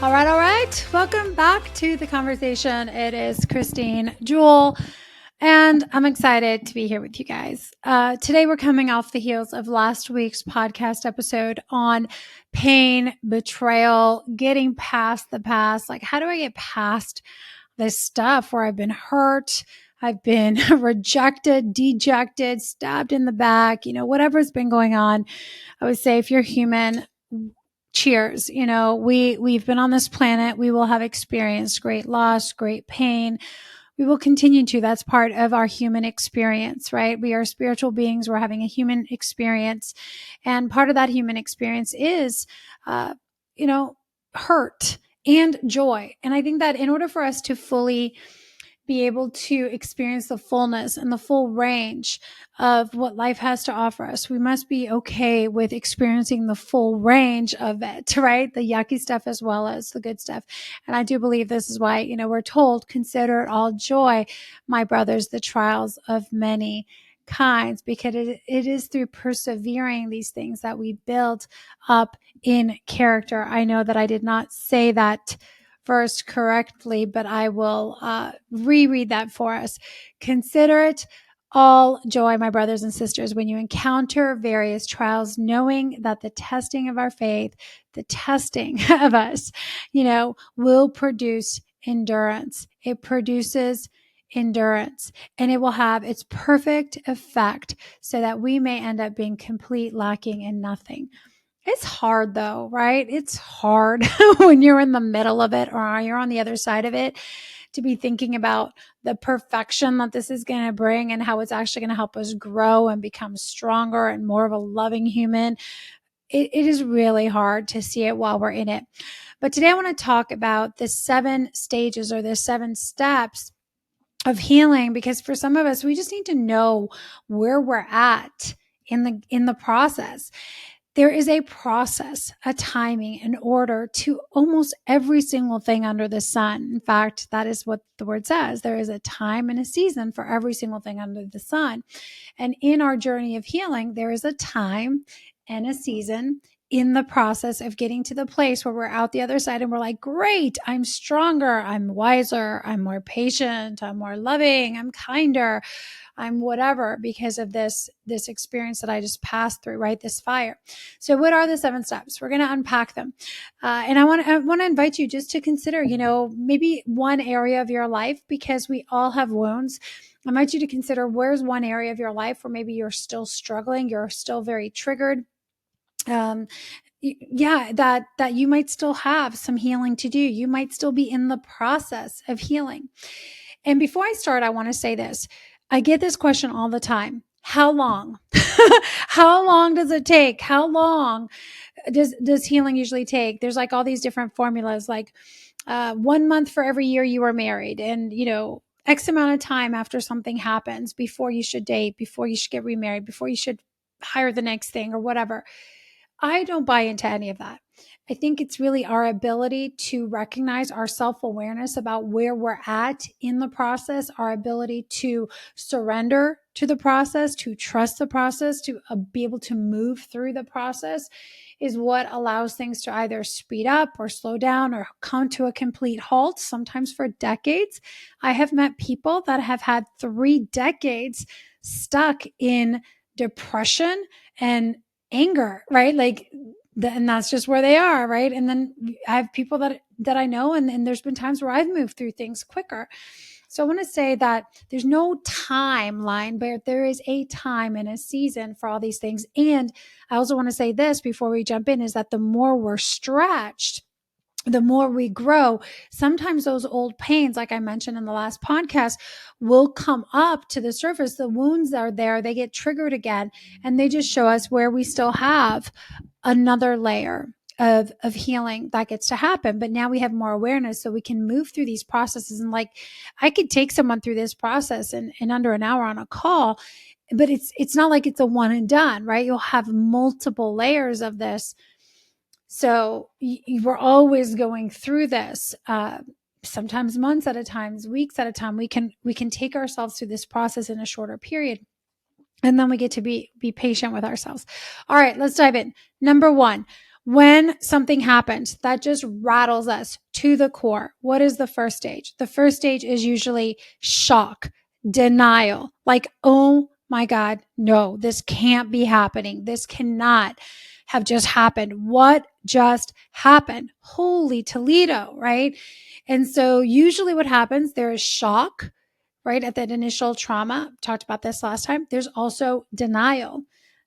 All right. Welcome back to the conversation. It is Christine Jewell, and I'm excited to be here with you guys. Today, we're coming off the heels of last week's podcast episode on pain, betrayal, getting past the past. Like, how do I get past this stuff where I've been hurt? I've been rejected, dejected, stabbed in the back, whatever's been going on. I would say if you're human, cheers. We've been on this planet. We will have experienced great loss, great pain. We will continue to. That's part of our human experience, right? We are spiritual beings. We're having a human experience. And part of that human experience is, hurt and joy. And I think that in order for us to fully be able to experience the fullness and the full range of what life has to offer us, we must be okay with experiencing the full range of it, right? The yucky stuff as well as the good stuff. And I do believe this is why, we're told, consider it all joy, my brothers, the trials of many kinds, because it is through persevering these things that we build up in character. I know that I did not say that verse correctly, but I will reread that for us. Consider it all joy, my brothers and sisters, when you encounter various trials, knowing that the testing of our faith, the testing of us, will produce endurance. It produces endurance, and it will have its perfect effect so that we may end up being complete, lacking in nothing. It's hard though, right? It's hard when you're in the middle of it or you're on the other side of it to be thinking about the perfection that this is going to bring and how it's actually going to help us grow and become stronger and more of a loving human. It is really hard to see it while we're in it. But today I want to talk about the 7 stages or the 7 steps of healing, because for some of us, we just need to know where we're at in the process. There is a process, a timing, an order to almost every single thing under the sun. In fact, that is what the word says. There is a time and a season for every single thing under the sun. And in our journey of healing, there is a time and a season in the process of getting to the place where we're out the other side and we're like, great, I'm stronger, I'm wiser, I'm more patient, I'm more loving, I'm kinder, I'm whatever, because of this experience that I just passed through, right? This fire. So what are the 7 steps? We're going to unpack them. And I want to invite you just to consider, maybe one area of your life, because we all have wounds. I invite you to consider, where's one area of your life where maybe you're still struggling, you're still very triggered. That you might still have some healing to do. You might still be in the process of healing. And before I start, I want to say this. I get this question all the time. How long? How long does it take? How long does healing usually take? There's like all these different formulas, like 1 month for every year you were married, and X amount of time after something happens before you should date, before you should get remarried, before you should hire the next thing or whatever. I don't buy into any of that. I think it's really our ability to recognize our self-awareness about where we're at in the process, our ability to surrender to the process, to trust the process, to be able to move through the process is what allows things to either speed up or slow down or come to a complete halt, sometimes for decades. I have met people that have had 3 decades stuck in depression and anger, right? And that's just where they are, right? And then I have people that I know, and there's been times where I've moved through things quicker. So I want to say that there's no timeline, but there is a time and a season for all these things. And I also want to say this before we jump in, is that the more we're stretched, the more we grow. Sometimes those old pains, like I mentioned in the last podcast, will come up to the surface. The wounds are there, they get triggered again, and they just show us where we still have another layer of healing that gets to happen. But now we have more awareness, so we can move through these processes. And like, I could take someone through this process in under an hour on a call, but it's not like it's a one and done, right? You'll have multiple layers of this. So we're always going through this, sometimes months at a time, weeks at a time. We can take ourselves through this process in a shorter period. And then we get to be patient with ourselves. All right, let's dive in. Number 1, When something happens that just rattles us to the core, what is the first stage? The first stage is usually shock, denial, like, oh my God, no, this can't be happening. This cannot have just happened. What just happened? Holy Toledo, right? And so usually what happens, there is shock, right? At that initial trauma, talked about this last time. There's also denial,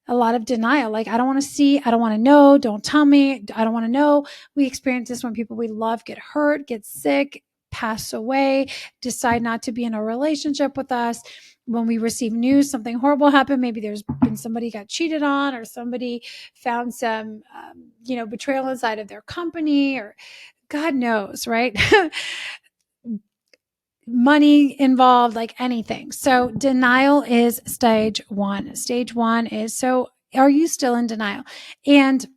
a lot of denial. Like, I don't want to see, I don't want to know, don't tell me, I don't want to know. We experience this when people we love get hurt, get sick, pass away, decide not to be in a relationship with us. When we receive news, something horrible happened. Maybe there's been somebody got cheated on, or somebody found some, betrayal inside of their company, or God knows, right? Money involved, like anything. So denial is stage one. Stage one is, so are you still in denial? And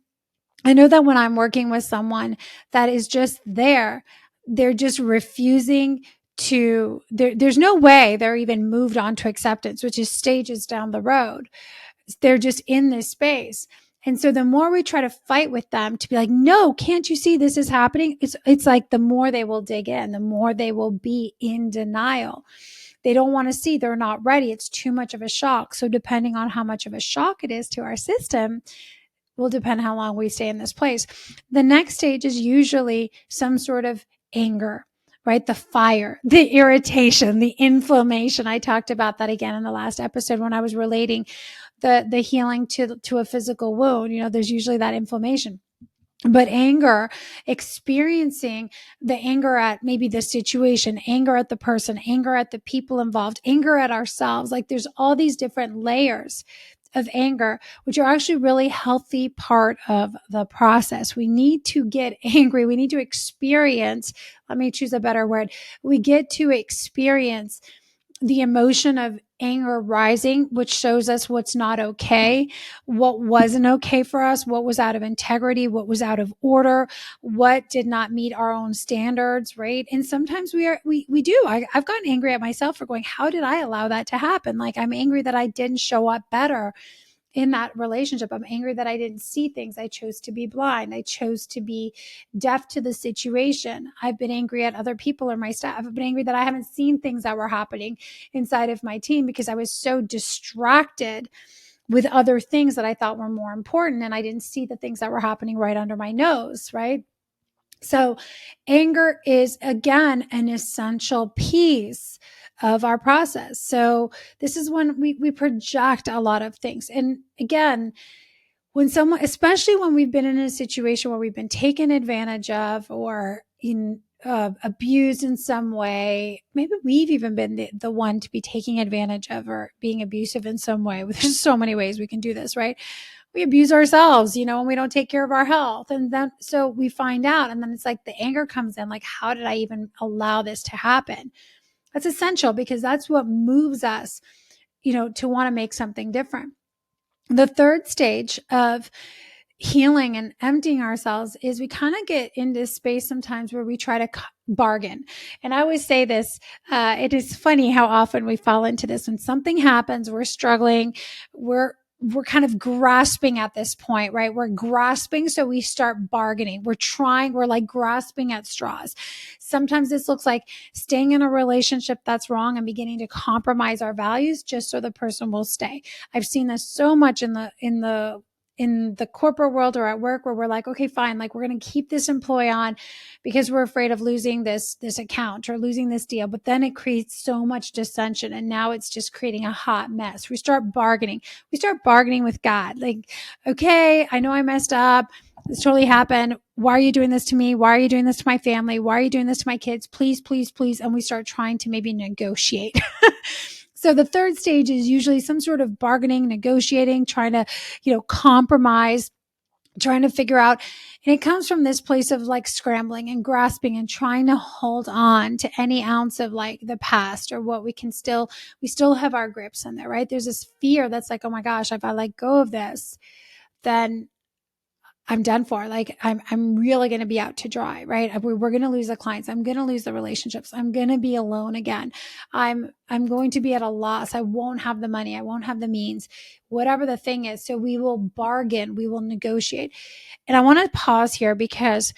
I know that when I'm working with someone that is just there, they're just refusing to, there's no way they're even moved on to acceptance, which is stages down the road. They're just in this space. And so the more we try to fight with them to be like, no, can't you see this is happening? It's like the more they will dig in, the more they will be in denial. They don't want to see, they're not ready. It's too much of a shock. So depending on how much of a shock it is to our system, will depend how long we stay in this place. The next stage is usually some sort of anger, right? The fire, the irritation, the inflammation. I talked about that again in the last episode when I was relating the healing to a physical wound. There's usually that inflammation. But anger, experiencing the anger at maybe the situation, anger at the person, anger at the people involved, anger at ourselves. Like, there's all these different layers of anger, which are actually really healthy part of the process. We need to get angry. We need to experience, let me choose a better word. We get to experience the emotion of anger rising, which shows us what's not okay, what wasn't okay for us, what was out of integrity, what was out of order, what did not meet our own standards, right? And sometimes we do. I've gotten angry at myself for going, how did I allow that to happen? Like, I'm angry that I didn't show up better in that relationship. I'm angry that I didn't see things. I chose to be blind. I chose to be deaf to the situation. I've been angry at other people or my staff. I've been angry that I haven't seen things that were happening inside of my team because I was so distracted with other things that I thought were more important. And I didn't see the things that were happening right under my nose, right? So anger is, again, an essential piece of our process. So this is when we project a lot of things. And again, when someone, especially when we've been in a situation where we've been taken advantage of or abused in some way, maybe we've even been the one to be taking advantage of or being abusive in some way. There's so many ways we can do this, right? We abuse ourselves, and we don't take care of our health. And then, so we find out, and then it's like the anger comes in, like, how did I even allow this to happen? That's essential because that's what moves us, to want to make something different. The third stage of healing and emptying ourselves is we kind of get into space sometimes where we try to bargain. And I always say this, it is funny how often we fall into this. When something happens, we're struggling, we're kind of grasping at this point, right? We're grasping. So we start bargaining. We're like grasping at straws. Sometimes this looks like staying in a relationship that's wrong and beginning to compromise our values just so the person will stay. I've seen this so much in the corporate world or at work, where we're like, okay, fine. Like, we're going to keep this employee on because we're afraid of losing this account or losing this deal. But then it creates so much dissension. And now it's just creating a hot mess. We start bargaining with God. Like, okay, I know I messed up. This totally happened. Why are you doing this to me? Why are you doing this to my family? Why are you doing this to my kids? Please, please, please. And we start trying to maybe negotiate. So the third stage is usually some sort of bargaining, negotiating, trying to, compromise, trying to figure out. And it comes from this place of like scrambling and grasping and trying to hold on to any ounce of like the past or what we still have our grips in there, right? There's this fear that's like, oh my gosh, if I let go of this, then I'm done for. Like I'm really going to be out to dry, right? We're going to lose the clients. I'm going to lose the relationships. I'm going to be alone again. I'm going to be at a loss. I won't have the money. I won't have the means, whatever the thing is. So we will bargain. We will negotiate. And I want to pause here because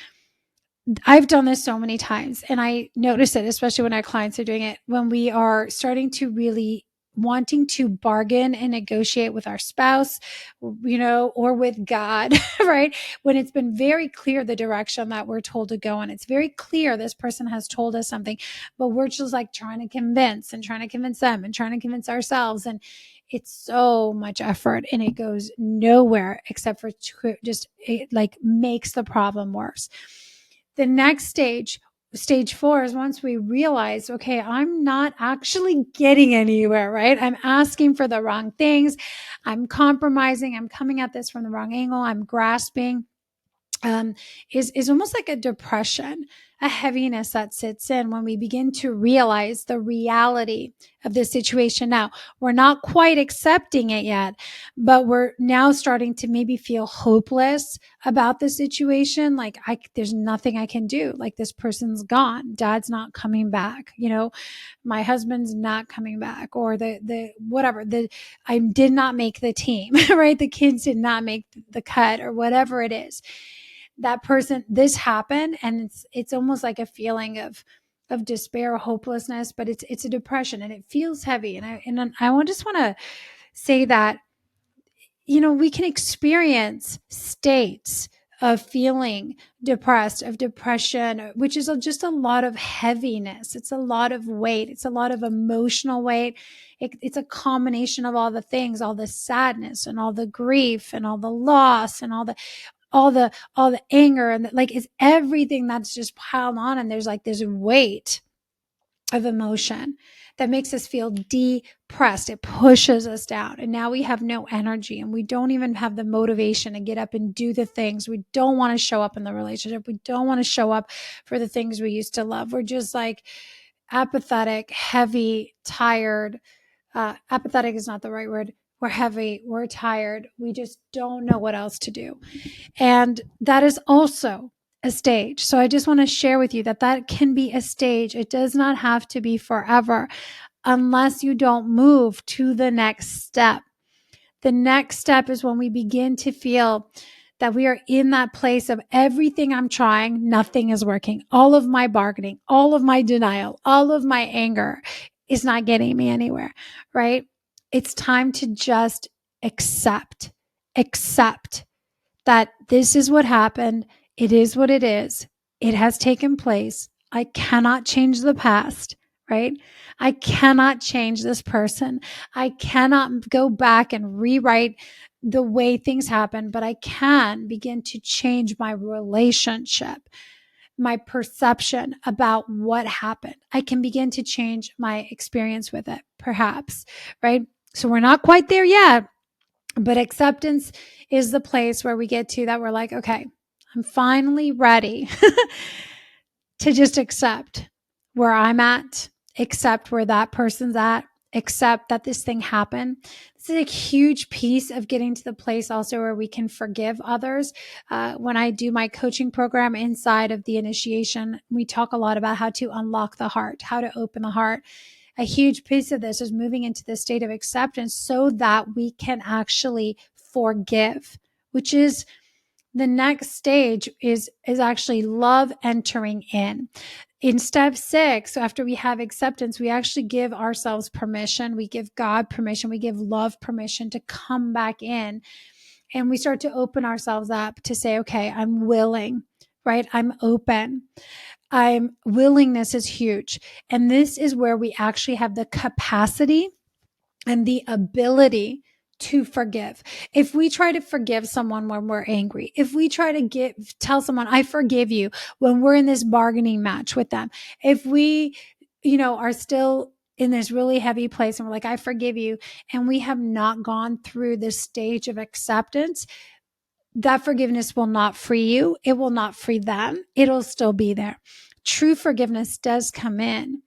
I've done this so many times, and I notice it, especially when our clients are doing it, when we are starting to really wanting to bargain and negotiate with our spouse, or with God, right? When it's been very clear the direction that we're told to go, and it's very clear this person has told us something, but we're just like trying to convince them and trying to convince ourselves. And it's so much effort and it goes nowhere except for just it like makes the problem worse. The next stage 4 is once we realize, okay, I'm not actually getting anywhere, right? I'm asking for the wrong things. I'm compromising. I'm coming at this from the wrong angle. I'm grasping. Is almost like a depression, a heaviness that sits in when we begin to realize the reality of the situation. Now, we're not quite accepting it yet, but we're now starting to maybe feel hopeless about the situation. Like there's nothing I can do. Like this person's gone. Dad's not coming back. My husband's not coming back, or the whatever. I did not make the team, right? The kids did not make the cut, or whatever it is. That person, this happened, and it's almost like a feeling of despair, hopelessness, but it's a depression, and it feels heavy. And I just want to say that we can experience states of feeling depressed, of depression, which is just a lot of heaviness. It's a lot of weight. It's a lot of emotional weight. It's a combination of all the things, all the sadness and all the grief and all the loss and all the anger, and like it's everything that's just piled on, and there's like this weight of emotion that makes us feel depressed. It pushes us down, and now we have no energy, and we don't even have the motivation to get up and do the things. We don't want to show up in the relationship. We don't want to show up for the things we used to love. We're just like apathetic, heavy, tired. Apathetic is not the right word. We're heavy, we're tired, we just don't know what else to do. And that is also a stage. So I just want to share with you that can be a stage. It does not have to be forever unless you don't move to the next step. The next step is when we begin to feel that we are in that place of everything I'm trying, nothing is working. All of my bargaining, all of my denial, all of my anger is not getting me anywhere, right? It's time to just accept that this is what happened. It is what it is. It has taken place. I cannot change the past, right? I cannot change this person. I cannot go back and rewrite the way things happen, but I can begin to change my relationship, my perception about what happened. I can begin to change my experience with it, perhaps, right? So we're not quite there yet, but acceptance is the place where we get to that we're like, okay, I'm finally ready to just accept where I'm at, accept where that person's at, accept that this thing happened. This is a huge piece of getting to the place also where we can forgive others. When I do my coaching program inside of the initiation, we talk a lot about how to unlock the heart, how to open the heart. A huge piece of this is moving into the state of acceptance so that we can actually forgive, which is the next stage is actually love entering in. In step 6, after we have acceptance, we actually give ourselves permission. We give God permission. We give love permission to come back in. And we start to open ourselves up to say, okay, I'm willing, right? I'm open. Willingness is huge. And this is where we actually have the capacity and the ability to forgive. If we try to forgive someone when we're angry, if we try to tell someone, I forgive you, when we're in this bargaining match with them, if we, are still in this really heavy place and we're like, I forgive you, and we have not gone through this stage of acceptance, that forgiveness will not free you. It will not free them. It'll still be there. True forgiveness does come in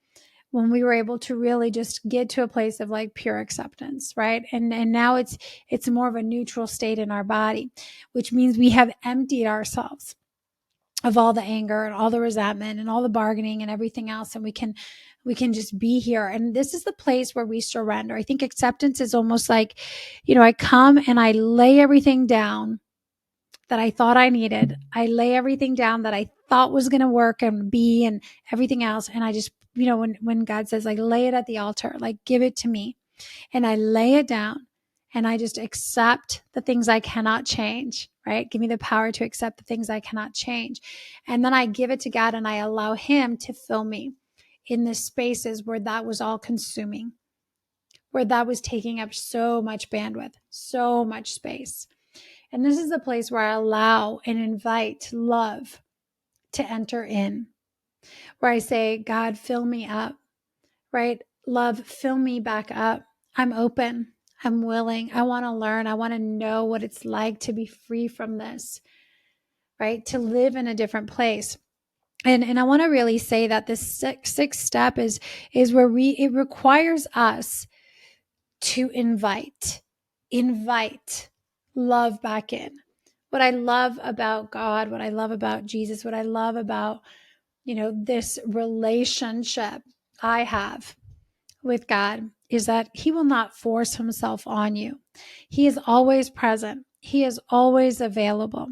when we were able to really just get to a place of like pure acceptance, right? And now it's more of a neutral state in our body, which means we have emptied ourselves of all the anger and all the resentment and all the bargaining and everything else, and we can just be here. And this is the place where we surrender. I think acceptance is almost like, I come and I lay everything down that I thought I needed. I lay everything down that I thought was going to work and be and everything else. And I just, when God says, like, lay it at the altar, like, give it to me. And I lay it down and I just accept the things I cannot change, right? Give me the power to accept the things I cannot change. And then I give it to God and I allow Him to fill me in the spaces where that was all consuming, where that was taking up so much bandwidth, so much space. And this is the place where I allow and invite love to enter in, where I say, God, fill me up, right? Love, fill me back up. I'm open. I'm willing. I want to learn. I want to know what it's like to be free from this, right? To live in a different place. And I want to really say that this sixth step is where it requires us to invite love back in. What I love about God, what I love about Jesus, what I love about, this relationship I have with God is that He will not force Himself on you. He is always present. He is always available.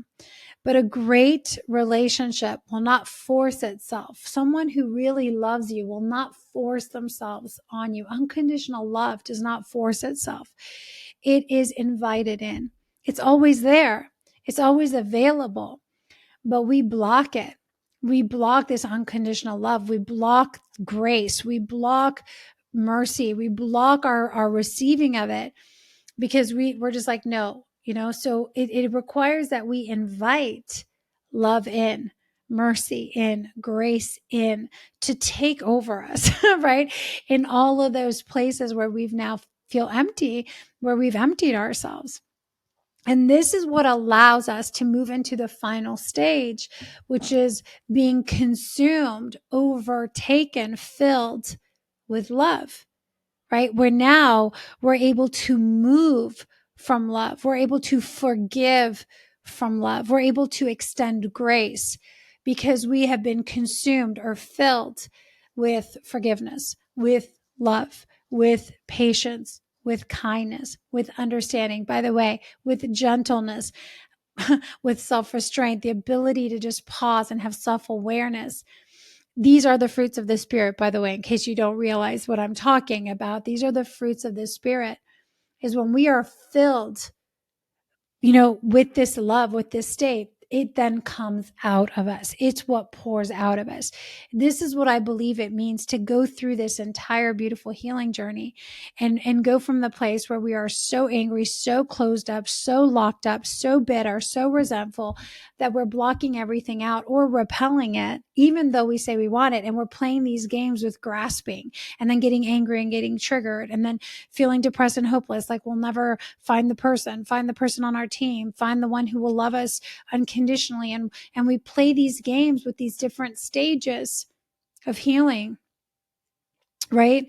But a great relationship will not force itself. Someone who really loves you will not force themselves on you. Unconditional love does not force itself. It is invited in. It's always there. It's always available, but we block it. We block this unconditional love. We block grace. We block mercy. We block our receiving of it because we're just like, no, so it requires that we invite love in, mercy in, grace in, to take over us, right? In all of those places where we've now feel empty, where we've emptied ourselves. And this is what allows us to move into the final stage, which is being consumed, overtaken, filled with love, right? We're able to move from love. We're able to forgive from love. We're able to extend grace because we have been consumed or filled with forgiveness, with love, with patience, with kindness, with understanding, by the way, with gentleness, with self-restraint, the ability to just pause and have self-awareness. These are the fruits of the Spirit, by the way, in case you don't realize what I'm talking about. These are the fruits of the Spirit, is when we are filled, with this love, with this state, it then comes out of us. It's what pours out of us. This is what I believe it means to go through this entire beautiful healing journey and go from the place where we are so angry, so closed up, so locked up, so bitter, so resentful that we're blocking everything out or repelling it, even though we say we want it. And we're playing these games with grasping and then getting angry and getting triggered and then feeling depressed and hopeless. Like we'll never find the person on our team, find the one who will love us unconditionally. And we play these games with these different stages of healing, right?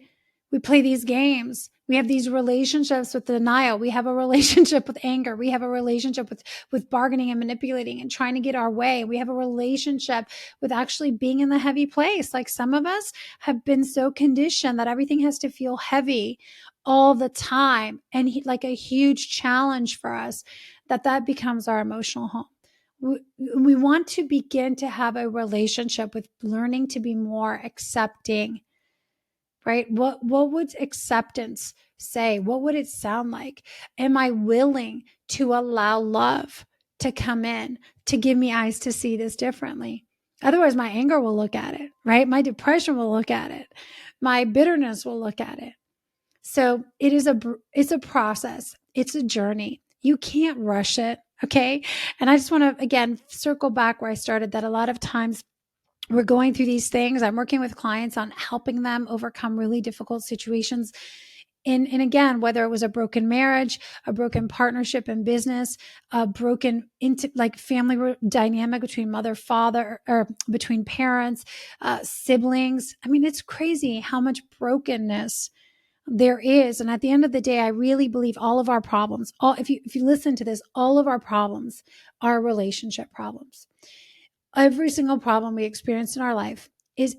We play these games. We have these relationships with denial. We have a relationship with anger. We have a relationship with bargaining and manipulating and trying to get our way. We have a relationship with actually being in the heavy place. Like some of us have been so conditioned that everything has to feel heavy all the time. And like a huge challenge for us that becomes our emotional home. We want to begin to have a relationship with learning to be more accepting, right? What would acceptance say? What would it sound like? Am I willing to allow love to come in, to give me eyes to see this differently? Otherwise, my anger will look at it, right? My depression will look at it. My bitterness will look at it. So it's a process. It's a journey. You can't rush it. Okay. And I just want to, again, circle back where I started, that a lot of times we're going through these things. I'm working with clients on helping them overcome really difficult situations And again, whether it was a broken marriage, a broken partnership in business, a broken family dynamic between mother, father, or between parents, siblings. I mean, it's crazy how much brokenness there is. And at the end of the day, I really believe all of our problems, if you listen to this, all of our problems are relationship problems. Every single problem we experience in our life has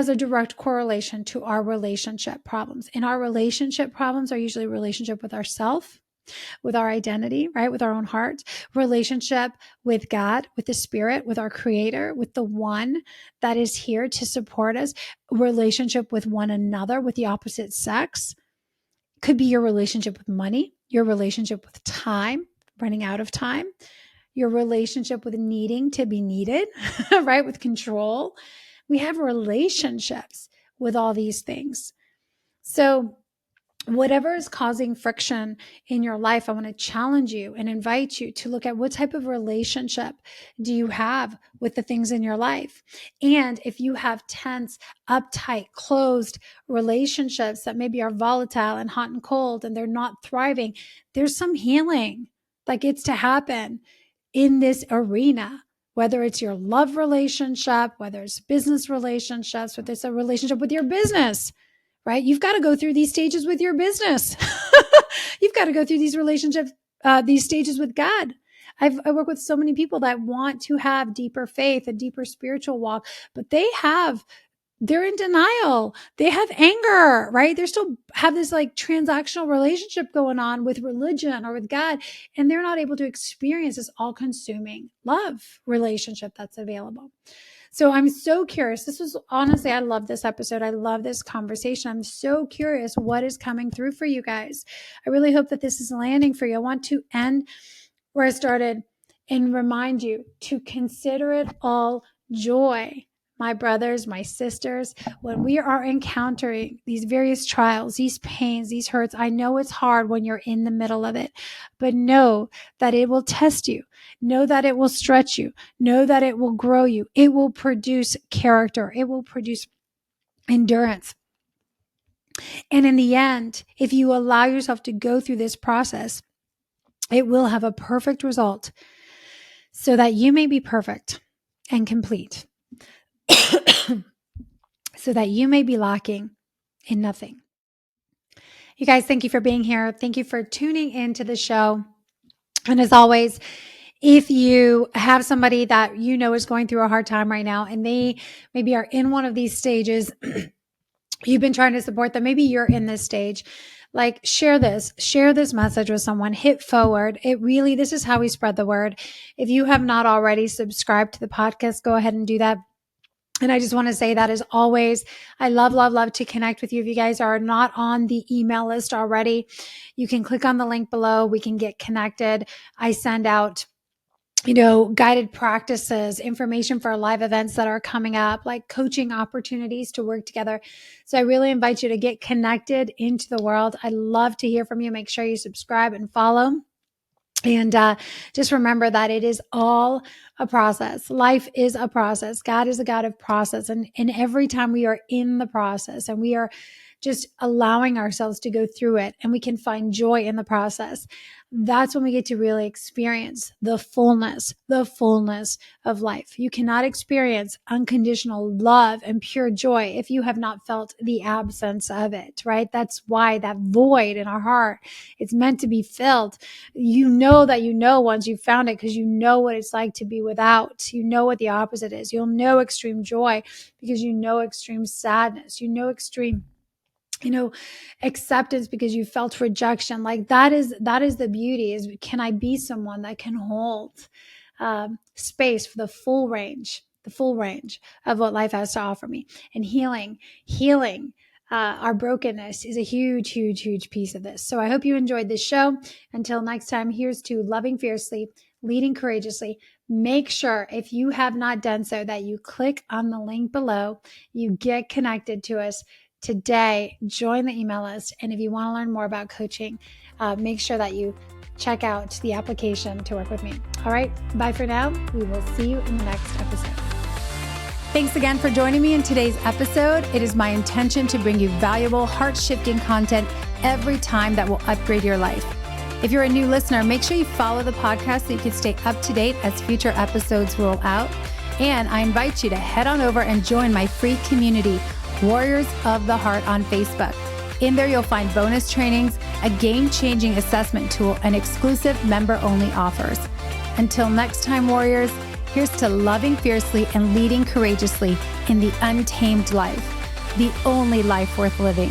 a direct correlation to our relationship problems. And our relationship problems are usually a relationship with ourselves, with our identity, right? With our own heart, relationship with God, with the Spirit, with our Creator, with the one that is here to support us, relationship with one another, with the opposite sex. Could be your relationship with money, your relationship with time, running out of time, your relationship with needing to be needed, right? With control. We have relationships with all these things. So whatever is causing friction in your life, I want to challenge you and invite you to look at what type of relationship do you have with the things in your life. And if you have tense, uptight, closed relationships that maybe are volatile and hot and cold and they're not thriving, there's some healing that gets to happen in this arena. Whether it's your love relationship, whether it's business relationships, whether it's a relationship with your business, right? You've got to go through these stages with your business. You've got to go through these relationships, these stages with God. I work with so many people that want to have deeper faith, a deeper spiritual walk, but they're in denial. They have anger, right? They still have this like transactional relationship going on with religion or with God, and they're not able to experience this all-consuming love relationship that's available. So I'm so curious. This was honestly, I love this episode. I love this conversation. I'm so curious what is coming through for you guys. I really hope that this is landing for you. I want to end where I started and remind you to consider it all joy. My brothers, my sisters, when we are encountering these various trials, these pains, these hurts, I know it's hard when you're in the middle of it, but know that it will test you. Know that it will stretch you. Know that it will grow you. It will produce character. It will produce endurance. And in the end, if you allow yourself to go through this process, it will have a perfect result so that you may be perfect and complete. So that you may be lacking in nothing. You guys, thank you for being here. Thank you for tuning into the show. And as always, if you have somebody that you know is going through a hard time right now and they maybe are in one of these stages, you've been trying to support them, maybe you're in this stage, like share this message with someone, hit forward. This is how we spread the word. If you have not already subscribed to the podcast, go ahead and do that. And I just want to say that as always, I love, love, love to connect with you. If you guys are not on the email list already, you can click on the link below. We can get connected. I send out, guided practices, information for live events that are coming up, like coaching opportunities to work together. So I really invite you to get connected into the world. I love to hear from you. Make sure you subscribe and follow. And just remember that it is all a process. Life is a process. God is a God of process. And every time we are in the process and we are just allowing ourselves to go through it and we can find joy in the process, that's when we get to really experience the fullness of life. You cannot experience unconditional love and pure joy if you have not felt the absence of it, right? That's why that void in our heart, it's meant to be filled. You know that once you've found it because you know what it's like to be without. You know what the opposite is. You'll know extreme joy because you know extreme sadness. You know extreme acceptance because you felt rejection. Like that is the beauty, is can I be someone that can hold space for the full range of what life has to offer me. And healing our brokenness is a huge, huge, huge piece of this. So I hope you enjoyed this show. Until next time, here's to loving fiercely, leading courageously. Make sure, if you have not done so, that you click on the link below, you get connected to us today, join the email list. And if you want to learn more about coaching, make sure that you check out the application to work with me. All right, bye for now. We will see you in the next episode. Thanks again for joining me in today's episode. It is my intention to bring you valuable, heart-shifting content every time that will upgrade your life. If you're a new listener, make sure you follow the podcast so you can stay up to date as future episodes roll out. And I invite you to head on over and join my free community, Warriors of the Heart, on Facebook. In there, you'll find bonus trainings, a game-changing assessment tool, and exclusive member-only offers. Until next time, warriors, here's to loving fiercely and leading courageously in the untamed life, the only life worth living.